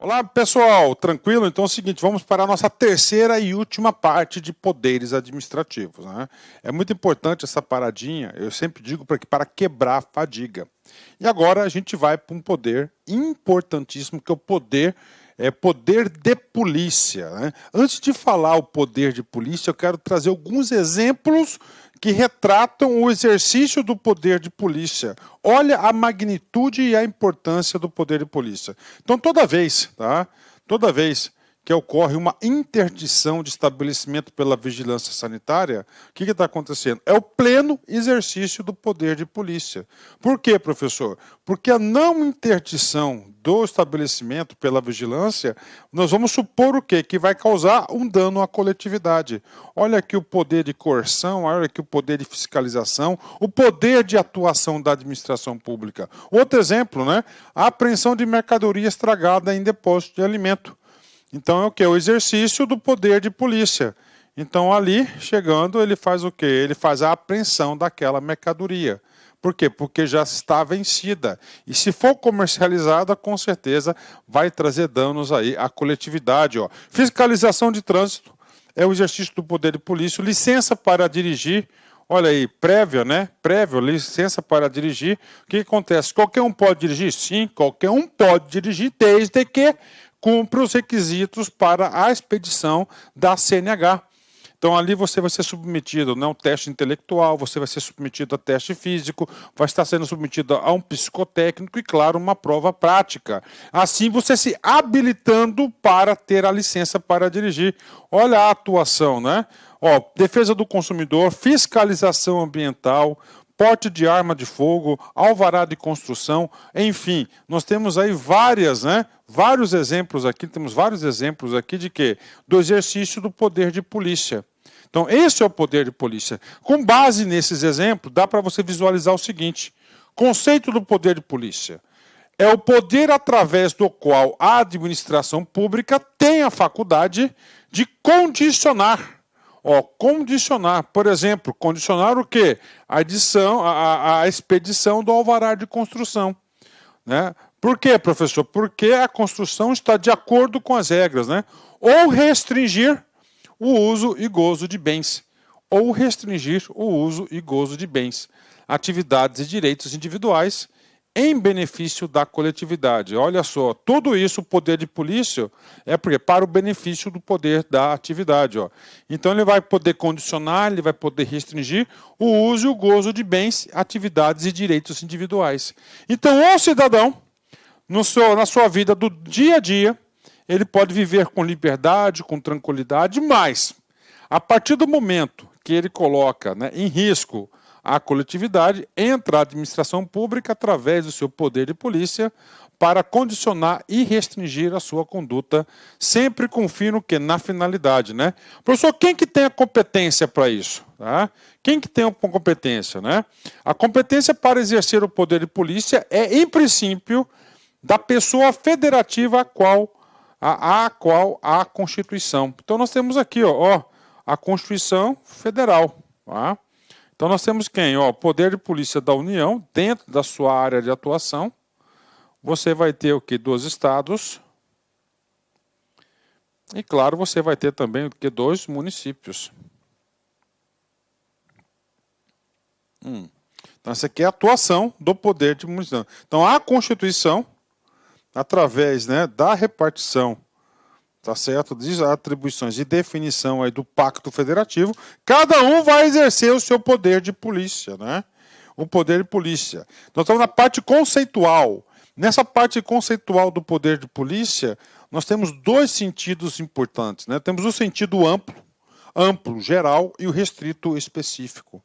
Olá, pessoal, tranquilo? Então é o seguinte, vamos para a nossa terceira e última parte de poderes administrativos, né? É muito importante essa paradinha, eu sempre digo para quebrar a fadiga. E agora a gente vai para um poder importantíssimo, que é o poder de polícia, né? Antes de falar o poder de polícia, eu quero trazer alguns exemplos que retratam o exercício do poder de polícia. Olha a magnitude e a importância do poder de polícia. Então, toda vez que ocorre uma interdição de estabelecimento pela vigilância sanitária, o que está acontecendo? É o pleno exercício do poder de polícia. Por quê, professor? Porque a não interdição do estabelecimento pela vigilância, nós vamos supor o quê? Que vai causar um dano à coletividade. Olha aqui o poder de coerção, olha aqui o poder de fiscalização, o poder de atuação da administração pública. Outro exemplo, né? A apreensão de mercadoria estragada em depósito de alimento. Então é o que? O exercício do poder de polícia. Então ali, chegando, ele faz o quê? Ele faz a apreensão daquela mercadoria. Por quê? Porque já está vencida. E se for comercializada, com certeza vai trazer danos aí à coletividade. Ó. Fiscalização de trânsito é o exercício do poder de polícia. Licença para dirigir. Olha aí, prévia, né? Prévia, licença para dirigir. O que acontece? Qualquer um pode dirigir? Sim, qualquer um pode dirigir, desde que cumpre os requisitos para a expedição da CNH. Então ali você vai ser submetido a um teste intelectual, você vai ser submetido a teste físico, vai estar sendo submetido a um psicotécnico e, claro, uma prova prática. Assim você se habilitando para ter a licença para dirigir. Olha a atuação, né? Ó, defesa do consumidor, fiscalização ambiental, porte de arma de fogo, alvará de construção, enfim, nós temos aí vários exemplos aqui, de quê? Do exercício do poder de polícia. Então, esse é o poder de polícia. Com base nesses exemplos, dá para você visualizar o seguinte: conceito do poder de polícia é o poder através do qual a administração pública tem a faculdade de condicionar. Ó, condicionar, por exemplo, condicionar o quê? A expedição do alvará de construção. Né? Por quê, professor? Porque a construção está de acordo com as regras, né? Ou restringir o uso e gozo de bens. Ou restringir o uso e gozo de bens. Atividades e direitos individuais em benefício da coletividade. Olha só, tudo isso, o poder de polícia, é para o benefício do poder da atividade. Ó. Então ele vai poder condicionar, ele vai poder restringir o uso e o gozo de bens, atividades e direitos individuais. Então o cidadão, na sua vida do dia a dia, ele pode viver com liberdade, com tranquilidade, mas a partir do momento que ele coloca, né, em risco a coletividade, entra a administração pública através do seu poder de polícia para condicionar e restringir a sua conduta, sempre com fim no quê? Na finalidade, né? Professor, quem que tem a competência para isso? Tá? Quem que tem a competência, né? A competência para exercer o poder de polícia é, em princípio, da pessoa federativa a qual a Constituição. Então nós temos aqui, ó, a Constituição Federal, tá? Então nós temos quem? O poder de polícia da União, dentro da sua área de atuação. Você vai ter o quê? 2 estados. E claro, você vai ter também o quê? 2 municípios. Então essa aqui é a atuação do poder de município. Então a Constituição, através, né, da repartição, tá certo? Diz atribuições e definição aí do Pacto Federativo, cada um vai exercer o seu poder de polícia, né? O poder de polícia. Nós estamos na parte conceitual. Nessa parte conceitual do poder de polícia, nós temos 2 sentidos importantes, né? Temos o sentido amplo, geral, e o restrito, específico.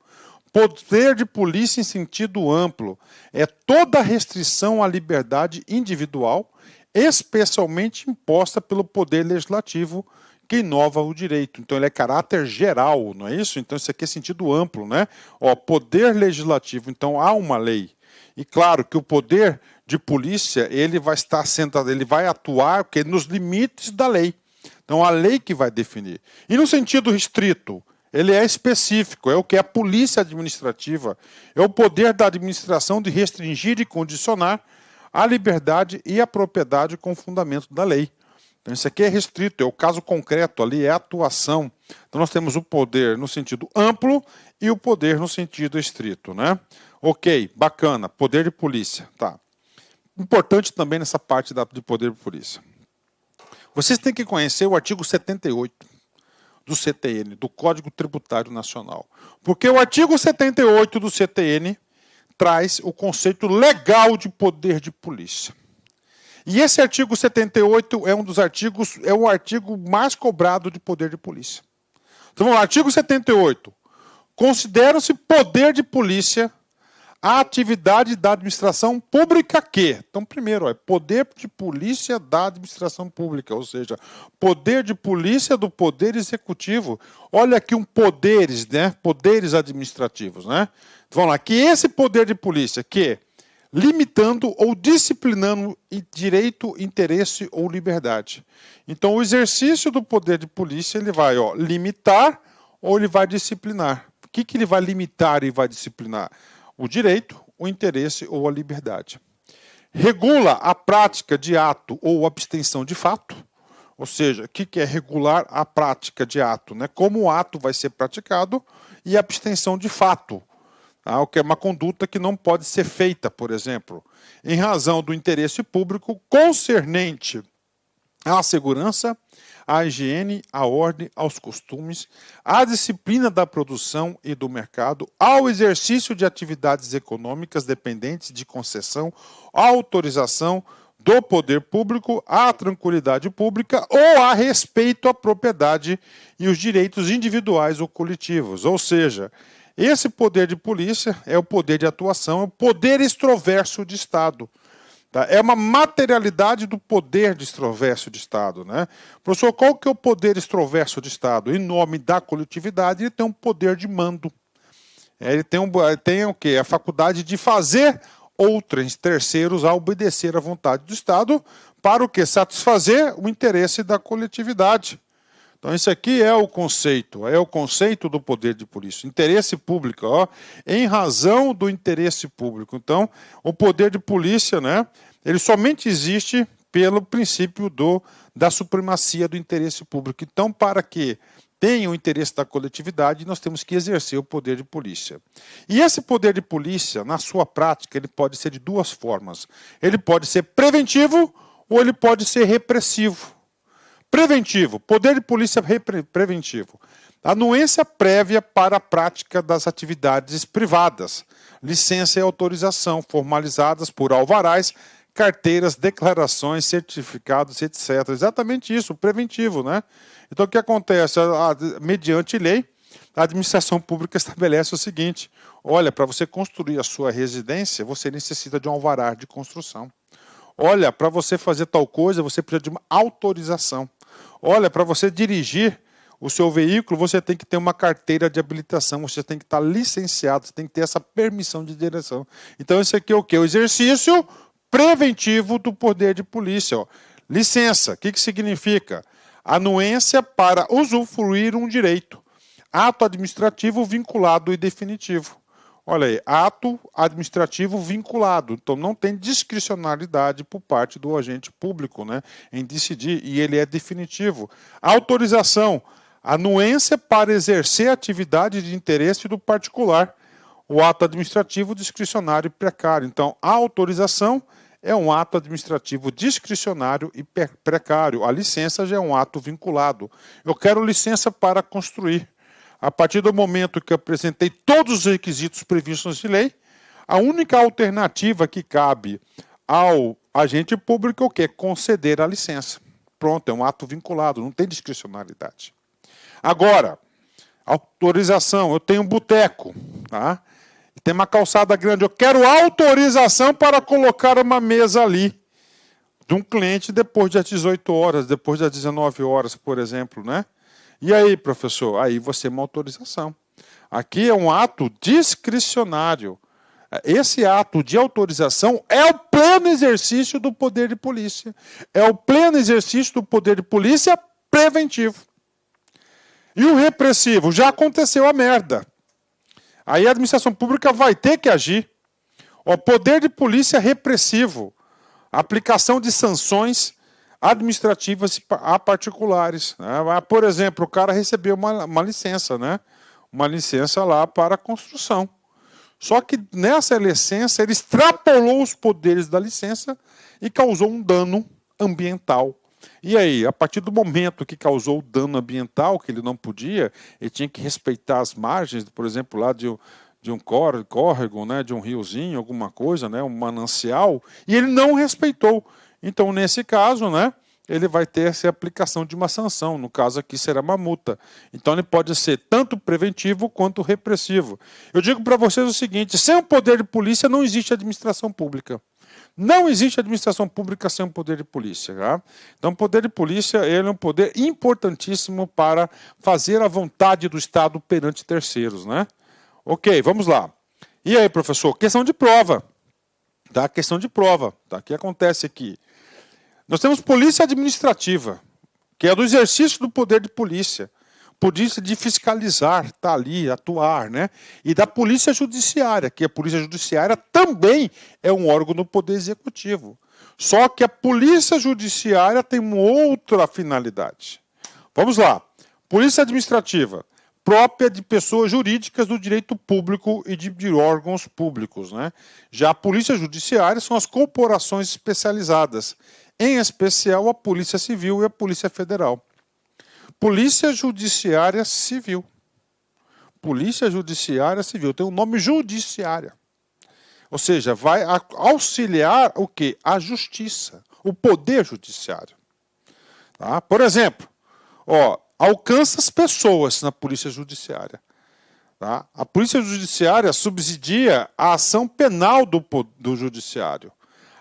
Poder de polícia em sentido amplo é toda restrição à liberdade individual, especialmente imposta pelo poder legislativo, que inova o direito. Então ele é caráter geral, não é isso? Então isso aqui é sentido amplo, né? Ó, poder legislativo, então há uma lei. E claro que o poder de polícia, ele vai atuar nos limites da lei. Então a lei que vai definir. E no sentido restrito, ele é específico, é o que é a polícia administrativa, é o poder da administração de restringir e condicionar a liberdade e a propriedade com fundamento da lei. Então, isso aqui é restrito, é o caso concreto, ali é a atuação. Então, nós temos o poder no sentido amplo e o poder no sentido estrito, né? Ok, bacana, poder de polícia, tá. Importante também nessa parte de poder de polícia. Vocês têm que conhecer o artigo 78 do CTN, do Código Tributário Nacional. Porque o artigo 78 do CTN traz o conceito legal de poder de polícia. E esse artigo 78 é um dos artigos, é o artigo mais cobrado de poder de polícia. Então, vamos lá, artigo 78. Considera-se poder de polícia a atividade da administração pública que... Então, primeiro, é poder de polícia da administração pública, ou seja, poder de polícia do poder executivo. Olha aqui um poderes, né? Poderes administrativos, né? Então, vamos lá, que esse poder de polícia que, limitando ou disciplinando direito, interesse ou liberdade. Então, o exercício do poder de polícia, ele vai limitar ou ele vai disciplinar. O que ele vai limitar e vai disciplinar? O direito, o interesse ou a liberdade. Regula a prática de ato ou abstenção de fato, ou seja, o que é regular a prática de ato, né? Como o ato vai ser praticado e a abstenção de fato, o que é uma conduta que não pode ser feita, por exemplo, em razão do interesse público concernente à segurança, à higiene, à ordem, aos costumes, à disciplina da produção e do mercado, ao exercício de atividades econômicas dependentes de concessão, à autorização do poder público, à tranquilidade pública ou a respeito à propriedade e os direitos individuais ou coletivos. Ou seja, esse poder de polícia é o poder de atuação, é o poder extroverso de Estado. É uma materialidade do poder de extroverso de Estado, né? Professor, qual que é o poder extroverso de Estado? Em nome da coletividade, ele tem um poder de mando. Ele tem o quê? A faculdade de fazer outros terceiros a obedecer à vontade do Estado para o quê? Satisfazer o interesse da coletividade. Então, isso aqui é o conceito do poder de polícia. Interesse público, em razão do interesse público. Então, o poder de polícia, né, ele somente existe pelo princípio da supremacia do interesse público. Então, para que tenha o interesse da coletividade, nós temos que exercer o poder de polícia. E esse poder de polícia, na sua prática, ele pode ser de duas formas. Ele pode ser preventivo ou ele pode ser repressivo. Preventivo, poder de polícia preventivo. Anuência prévia para a prática das atividades privadas. Licença e autorização formalizadas por alvarás, carteiras, declarações, certificados, etc. Exatamente isso, preventivo, né? Então, o que acontece? Mediante lei, a administração pública estabelece o seguinte: olha, para você construir a sua residência, você necessita de um alvará de construção. Olha, para você fazer tal coisa, você precisa de uma autorização. Olha, para você dirigir o seu veículo, você tem que ter uma carteira de habilitação, você tem que estar licenciado, você tem que ter essa permissão de direção. Então, isso aqui é o quê? O exercício preventivo do poder de polícia. Licença, o que significa? Anuência para usufruir um direito. Ato administrativo vinculado e definitivo. Olha aí, ato administrativo vinculado. Então, não tem discricionalidade por parte do agente público, né, em decidir, e ele é definitivo. Autorização, anuência para exercer atividade de interesse do particular. O ato administrativo discricionário e precário. Então, a autorização é um ato administrativo discricionário e precário. A licença já é um ato vinculado. Eu quero licença para construir. A partir do momento que eu apresentei todos os requisitos previstos em lei, a única alternativa que cabe ao agente público é o quê? Conceder a licença. Pronto, é um ato vinculado, não tem discricionalidade. Agora, autorização, eu tenho um boteco, tá? E tem uma calçada grande, eu quero autorização para colocar uma mesa ali de um cliente depois das 18 horas, depois das 19 horas, por exemplo, né? E aí, professor? Aí você é uma autorização. Aqui é um ato discricionário. Esse ato de autorização é o pleno exercício do poder de polícia. É o pleno exercício do poder de polícia preventivo. E o repressivo? Já aconteceu a merda. Aí a administração pública vai ter que agir. O poder de polícia repressivo. Aplicação de sanções administrativas a particulares, né? Por exemplo, o cara recebeu uma licença, né? Uma licença lá para construção. Só que nessa licença ele extrapolou os poderes da licença e causou um dano ambiental. E aí, a partir do momento que causou o dano ambiental, que ele não podia, ele tinha que respeitar as margens, por exemplo, lá de um córrego, né, de um riozinho, alguma coisa, né, um manancial, e ele não respeitou. Então, nesse caso, né, ele vai ter essa aplicação de uma sanção, no caso aqui será uma multa. Então ele pode ser tanto preventivo quanto repressivo. Eu digo para vocês o seguinte, sem o poder de polícia não existe administração pública. Não existe administração pública sem o poder de polícia. Tá? Então o poder de polícia ele é um poder importantíssimo para fazer a vontade do Estado perante terceiros. Né? Ok, vamos lá. E aí, professor, questão de prova. Tá? Questão de prova. Tá? O que acontece aqui? Nós temos polícia administrativa, que é do exercício do poder de polícia. Polícia de fiscalizar, tá ali, atuar, né? E da polícia judiciária, que a polícia judiciária também é um órgão do poder executivo. Só que a polícia judiciária tem uma outra finalidade. Vamos lá. Polícia administrativa, própria de pessoas jurídicas do direito público e de órgãos públicos, né? Já a polícia judiciária são as corporações especializadas, em especial a Polícia Civil e a Polícia Federal. Polícia Judiciária Civil. Polícia Judiciária Civil. Tem o nome judiciária. Ou seja, vai auxiliar o quê? A justiça, o poder judiciário. Tá? Por exemplo, alcança as pessoas na Polícia Judiciária. Tá? A Polícia Judiciária subsidia a ação penal do Judiciário.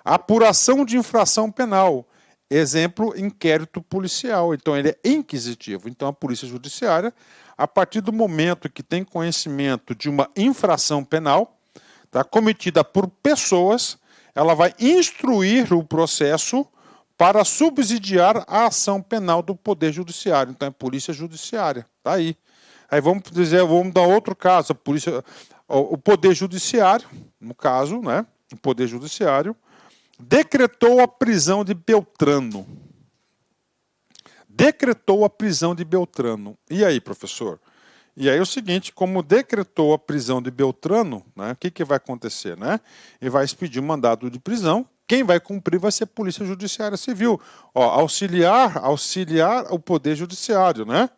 A apuração de infração penal. Exemplo, inquérito policial. Então, ele é inquisitivo. Então, a Polícia Judiciária, a partir do momento que tem conhecimento de uma infração penal, tá, cometida por pessoas, ela vai instruir o processo para subsidiar a ação penal do Poder Judiciário. Então, é Polícia Judiciária. Está aí. Aí vamos dar outro caso. O Poder Judiciário, no caso, né, o Poder Judiciário, decretou a prisão de Beltrano. Decretou a prisão de Beltrano. E aí, professor? E aí é o seguinte, como decretou a prisão de Beltrano, né, o que vai acontecer? Né? Ele vai expedir um mandado de prisão. Quem vai cumprir vai ser a Polícia Judiciária Civil. Auxiliar o Poder Judiciário, né?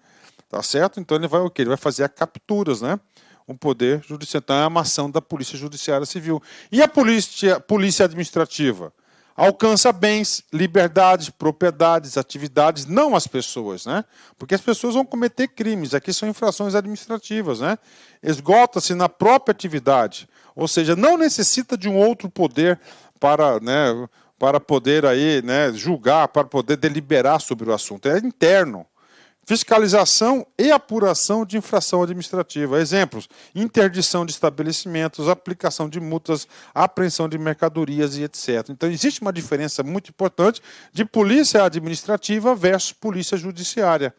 Tá certo? Então ele vai o quê? Ele vai fazer as capturas, né? O Poder Judiciário. Então é uma ação da Polícia Judiciária Civil. E a Polícia Administrativa? Alcança bens, liberdades, propriedades, atividades, não as pessoas, né? Porque as pessoas vão cometer crimes, aqui são infrações administrativas, né? Esgota-se na própria atividade, ou seja, não necessita de um outro poder para poder aí, né, julgar, para poder deliberar sobre o assunto, é interno. Fiscalização e apuração de infração administrativa. Exemplos, interdição de estabelecimentos, aplicação de multas, apreensão de mercadorias e etc. Então, existe uma diferença muito importante de polícia administrativa versus polícia judiciária.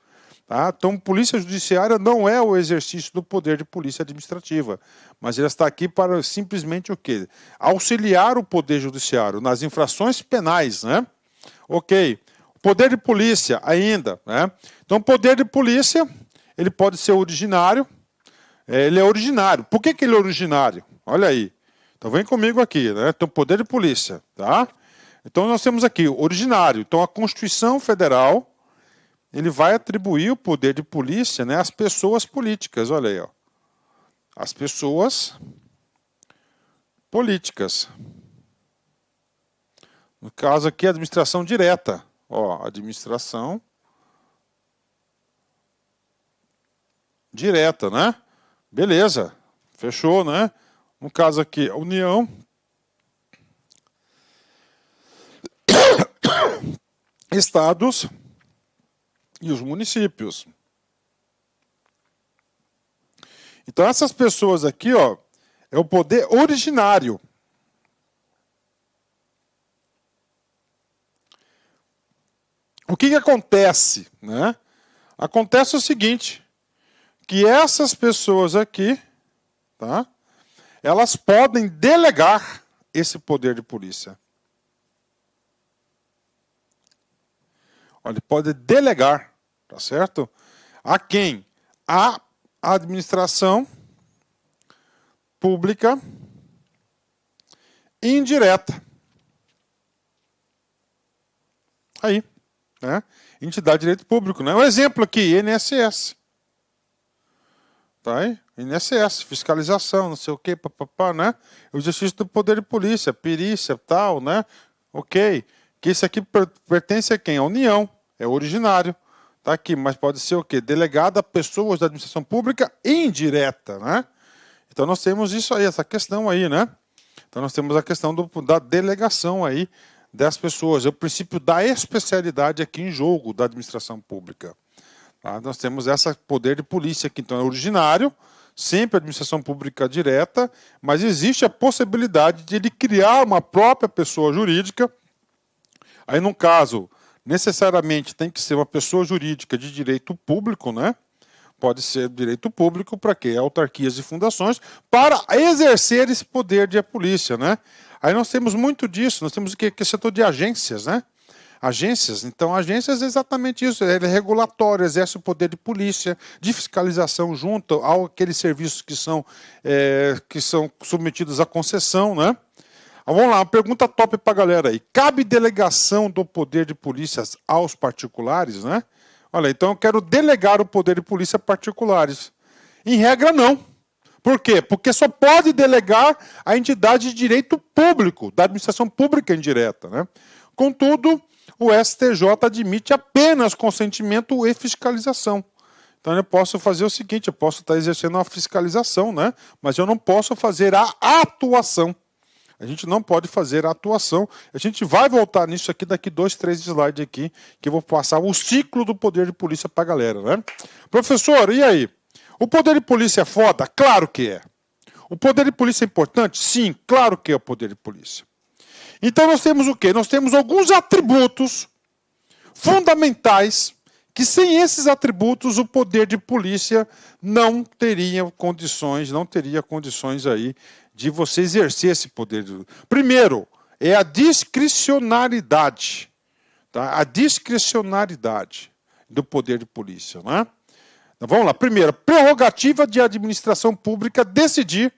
Tá? Então, polícia judiciária não é o exercício do poder de polícia administrativa, mas ela está aqui para simplesmente o quê? Auxiliar o poder judiciário nas infrações penais, né? Ok. Poder de polícia ainda, né? Então, o poder de polícia, ele pode ser originário. Ele é originário. Por que ele é originário? Olha aí. Então, vem comigo aqui, né? Então, poder de polícia, tá? Então, nós temos aqui o originário. Então, a Constituição Federal, ele vai atribuir o poder de polícia, né, às pessoas políticas. Olha aí, ó. As pessoas políticas. No caso aqui, a administração direta. Administração direta, né? Beleza, fechou, né? No caso aqui, a União, estados e os municípios. Então, essas pessoas aqui, é o poder originário. O que acontece? Né? Acontece o seguinte, que essas pessoas aqui, tá, elas podem delegar esse poder de polícia. Olha, ele pode delegar, tá certo? A quem? A administração pública indireta. Aí, né? Entidade de direito público, né? Um exemplo aqui, INSS. Tá aí? INSS, fiscalização, não sei o quê, papapá, né? O exercício do poder de polícia, perícia, tal, né? Ok. Que isso aqui pertence a quem? A União, é originário. Tá aqui, mas pode ser o quê? Delegado a pessoas da administração pública indireta, né? Então nós temos isso aí, essa questão aí, né? Então nós temos a questão da delegação aí das pessoas, é o princípio da especialidade aqui em jogo da administração pública. Tá? Nós temos esse poder de polícia aqui, então é originário, sempre administração pública direta, mas existe a possibilidade de ele criar uma própria pessoa jurídica. Aí, no caso, necessariamente tem que ser uma pessoa jurídica de direito público, né? Pode ser direito público para quê? Autarquias e fundações, para exercer esse poder de polícia, né? Aí nós temos muito disso, nós temos o que setor de agências, né? Agências, então agências é exatamente isso, ele é regulatório, exerce o poder de polícia, de fiscalização junto àqueles serviços que são submetidos à concessão, né? Vamos lá, uma pergunta top para a galera aí. Cabe delegação do poder de polícia aos particulares, né? Olha, então eu quero delegar o poder de polícia a particulares. Em regra, não. Por quê? Porque só pode delegar a entidade de direito público, da administração pública indireta, né? Contudo, o STJ admite apenas consentimento e fiscalização. Então eu posso fazer o seguinte, eu posso estar exercendo uma fiscalização, né? Mas eu não posso fazer a atuação. A gente não pode fazer a atuação. A gente vai voltar nisso aqui daqui 2, 3 slides aqui, que eu vou passar o ciclo do poder de polícia para a galera, né? Professor, e aí? O poder de polícia é foda? Claro que é. O poder de polícia é importante? Sim, claro que é o poder de polícia. Então nós temos o quê? Nós temos alguns atributos fundamentais que sem esses atributos o poder de polícia não teria condições aí de você exercer esse poder. Primeiro, é a discricionariedade. Tá? A discricionariedade do poder de polícia. Né? Então, vamos lá. Primeiro, prerrogativa de administração pública decidir,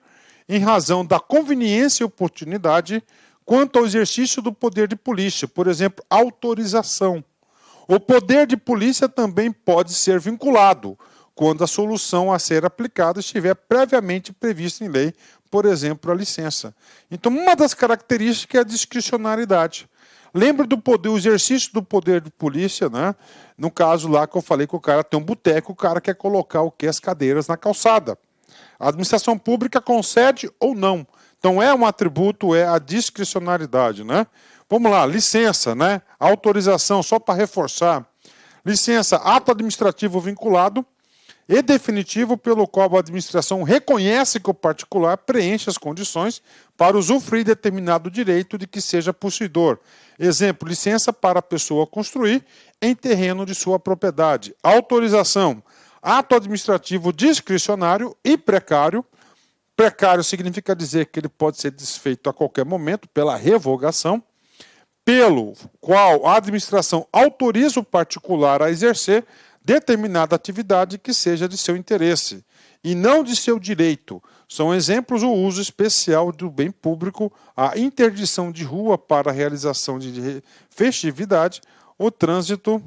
em razão da conveniência e oportunidade, quanto ao exercício do poder de polícia. Por exemplo, autorização. O poder de polícia também pode ser vinculado quando a solução a ser aplicada estiver previamente prevista em lei, por exemplo, a licença. Então, uma das características é a discricionariedade. Lembra do poder, o exercício do poder de polícia, né? No caso lá que eu falei que o cara tem um boteco, o cara quer colocar o quê? As cadeiras na calçada. A administração pública concede ou não. Então, é um atributo, é a discricionariedade, né? Vamos lá, licença, né? Autorização, só para reforçar. Licença, ato administrativo vinculado e definitivo pelo qual a administração reconhece que o particular preenche as condições para usufruir determinado direito de que seja possuidor. Exemplo, licença para a pessoa construir em terreno de sua propriedade. Autorização, ato administrativo discricionário e precário. Precário significa dizer que ele pode ser desfeito a qualquer momento pela revogação, pelo qual a administração autoriza o particular a exercer determinada atividade que seja de seu interesse e não de seu direito. São exemplos o uso especial do bem público, a interdição de rua para a realização de festividade, o trânsito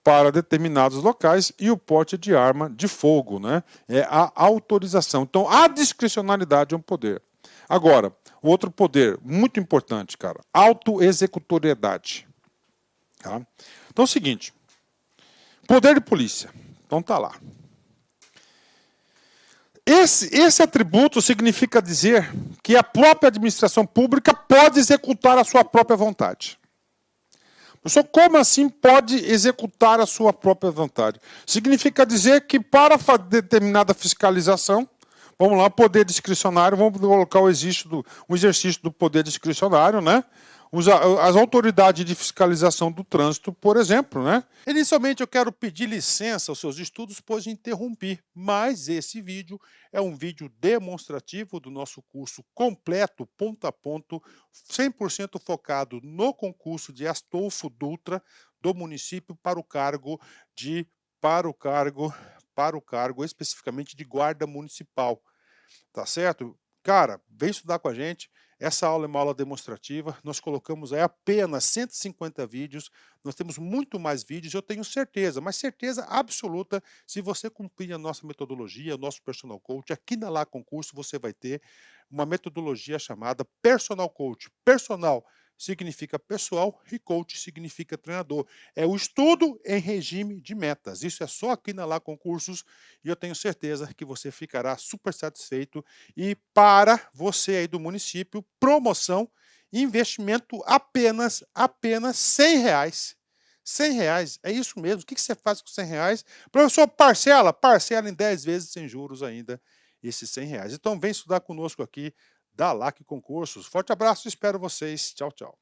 para determinados locais e o porte de arma de fogo, né? É a autorização. Então, a discricionalidade é um poder. Agora, outro poder muito importante, cara, autoexecutoriedade. Tá? Então é o seguinte, poder de polícia, então tá lá. Esse atributo significa dizer que a própria administração pública pode executar a sua própria vontade. Pessoal, como assim pode executar a sua própria vontade? Significa dizer que para determinada fiscalização, vamos lá, poder discricionário, vamos colocar o exercício do poder discricionário, né? As autoridades de fiscalização do trânsito, por exemplo, né? Inicialmente eu quero pedir licença aos seus estudos, pois interrompi, mas esse vídeo é um vídeo demonstrativo do nosso curso completo, ponto a ponto, 100% focado no concurso de Astolfo Dutra, do município para o cargo de para o cargo para o cargo especificamente de guarda municipal, tá certo? Cara, vem estudar com a gente. Essa aula é uma aula demonstrativa. Nós colocamos aí apenas 150 vídeos. Nós temos muito mais vídeos, eu tenho certeza, mas certeza absoluta, se você cumprir a nossa metodologia, o nosso personal coach, aqui na Lá Concurso você vai ter uma metodologia chamada personal coach. Personal significa pessoal e coach significa treinador. É o estudo em regime de metas. Isso é só aqui na Lá Concursos e eu tenho certeza que você ficará super satisfeito. E para você aí do município, promoção, investimento apenas R$ 100. R$ 100, é isso mesmo. O que você faz com R$ 100? Professor, parcela em 10 vezes sem juros ainda esses R$ 100. Então vem estudar conosco aqui da LAC Concursos. Forte abraço, espero vocês. Tchau, tchau.